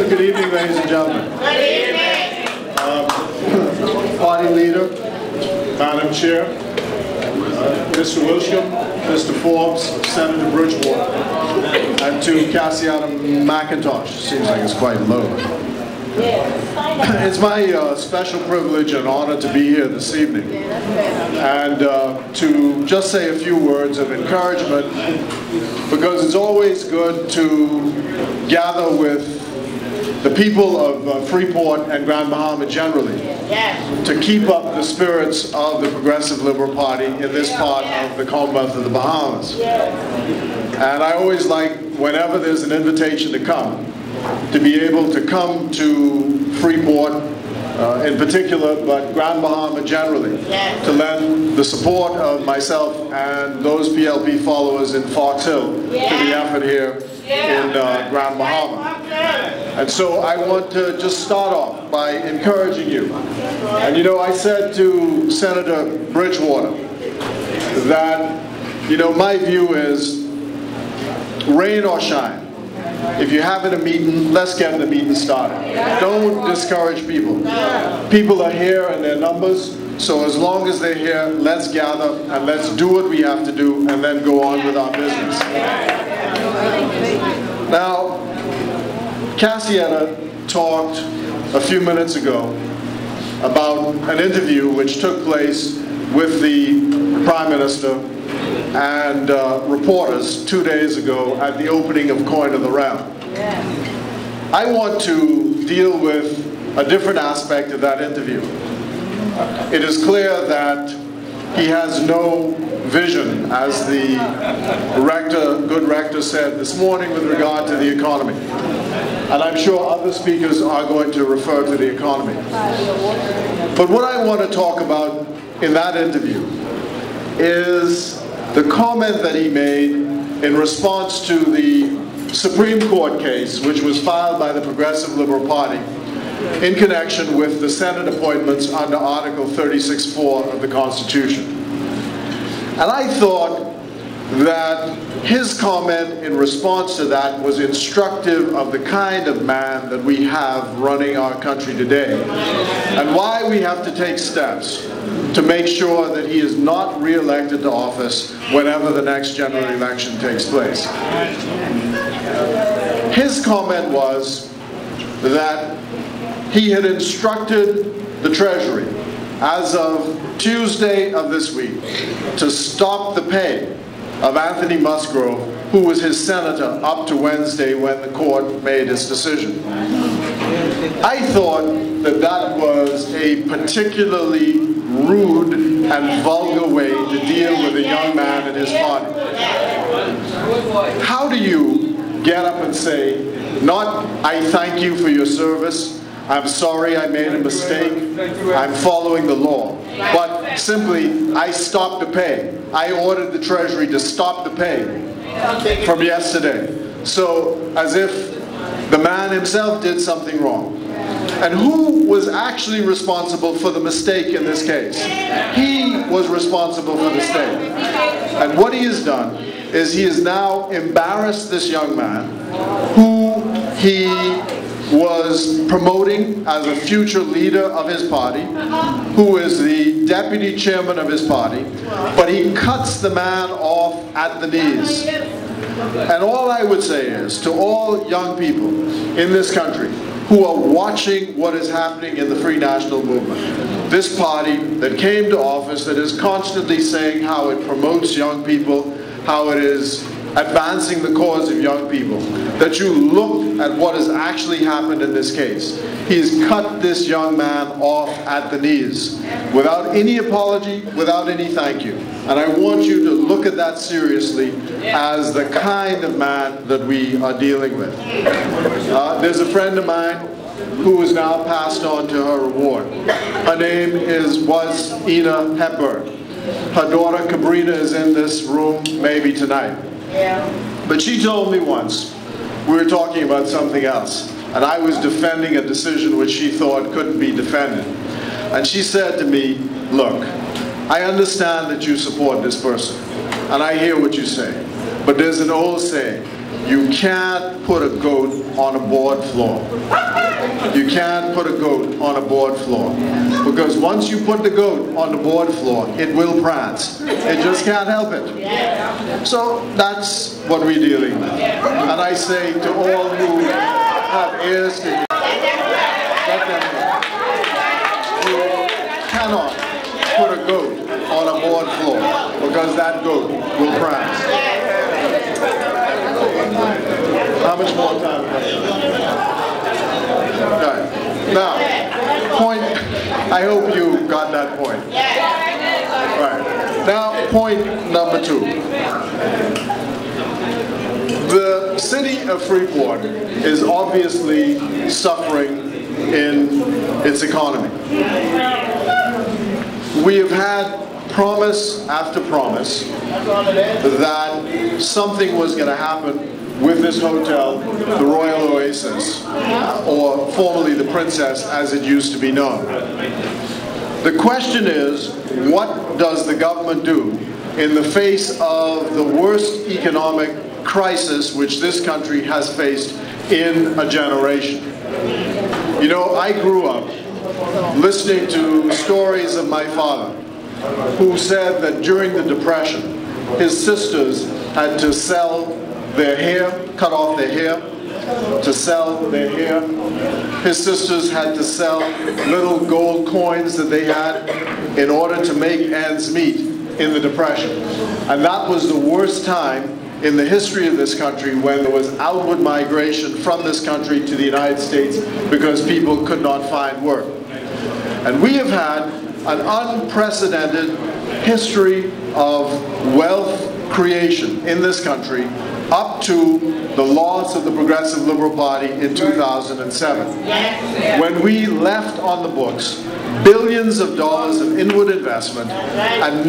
Good evening, ladies and gentlemen. Good evening. Party leader, Madam Chair, Mr. Wilsham, Mr. Forbes, Senator Bridgewater, and to Cassiana McIntosh. Seems like it's quite low. It's my special privilege and honor to be here this evening and to just say a few words of encouragement, because it's always good to gather with the people of Freeport and Grand Bahama generally to keep up the spirits of the Progressive Liberal Party in this part of the Commonwealth of the Bahamas. And I always like, whenever there's an invitation to come, to be able to come to Freeport in particular, but Grand Bahama generally, to lend the support of myself and those PLP followers in Fox Hill to the effort here in Grand Bahama. And so I want to just start off by encouraging you. And you know, I said to Senator Bridgewater that, you know, my view is rain or shine. If you're having a meeting, let's get the meeting started. Don't discourage people. People are here in their numbers, so as long as they're here, let's gather and let's do what we have to do and then go on with our business. Now, Cassiana talked a few minutes ago about an interview which took place with the Prime Minister and reporters 2 days ago at the opening of Coin of the Realm. I want to deal with a different aspect of that interview. It is clear that he has no vision, as the good rector said this morning, with regard to the economy. And I'm sure other speakers are going to refer to the economy. But what I want to talk about in that interview is the comment that he made in response to the Supreme Court case, which was filed by the Progressive Liberal Party in connection with the Senate appointments under Article 36(4) of the Constitution. And I thought that his comment in response to that was instructive of the kind of man that we have running our country today, and why we have to take steps to make sure that he is not re-elected to office whenever the next general election takes place. His comment was that he had instructed the Treasury as of Tuesday of this week to stop the pay of Anthony Musgrove, who was his senator up to Wednesday when the court made its decision. I thought that that was a particularly rude and vulgar way to deal with a young man in his party. How do you get up and say, not, I thank you for your service, I'm sorry I made a mistake, I'm following the law, but simply, I stopped the pay. I ordered the Treasury to stop the pay from yesterday. So, as if the man himself did something wrong. And who was actually responsible for the mistake in this case? He was responsible for the mistake. And what he has done is he has now embarrassed this young man who he was promoting as a future leader of his party, who is the deputy chairman of his party, but he cuts the man off at the knees. And all I would say is, to all young people in this country who are watching what is happening in the Free National Movement, this party that came to office, that is constantly saying how it promotes young people, how it is advancing the cause of young people, that you look at what has actually happened in this case. He has cut this young man off at the knees, without any apology, without any thank you. And I want you to look at that seriously as the kind of man that we are dealing with. There's a friend of mine who is now passed on to her reward. Her name was Ina Hepburn. Her daughter Cabrina is in this room maybe tonight. But she told me once, we were talking about something else, and I was defending a decision which she thought couldn't be defended. And she said to me, look, I understand that you support this person, and I hear what you say, but there's an old saying, you can't put a goat on a board floor. You can't put a goat on a board floor. Because once you put the goat on the board floor, it will prance. It just can't help it. So that's what we're dealing with. And I say to all who have ears, let them know. You cannot put a goat on a board floor, because that goat will prance. How much more time? Right. Now, point, I hope you got that point. Right. Now, point number 2. The city of Freeport is obviously suffering in its economy. We have had promise after promise that something was going to happen with this hotel, the Royal Oasis, or formerly the Princess as it used to be known. The question is, what does the government do in the face of the worst economic crisis which this country has faced in a generation? You know, I grew up listening to stories of my father, who said that during the Depression, his sisters had to sell their hair, cut off their hair, to sell their hair. His sisters had to sell little gold coins that they had in order to make ends meet in the Depression. And that was the worst time in the history of this country when there was outward migration from this country to the United States because people could not find work. And we have had an unprecedented history of wealth creation in this country up to the loss of the Progressive Liberal Party in 2007. When we left on the books billions of dollars of inward investment and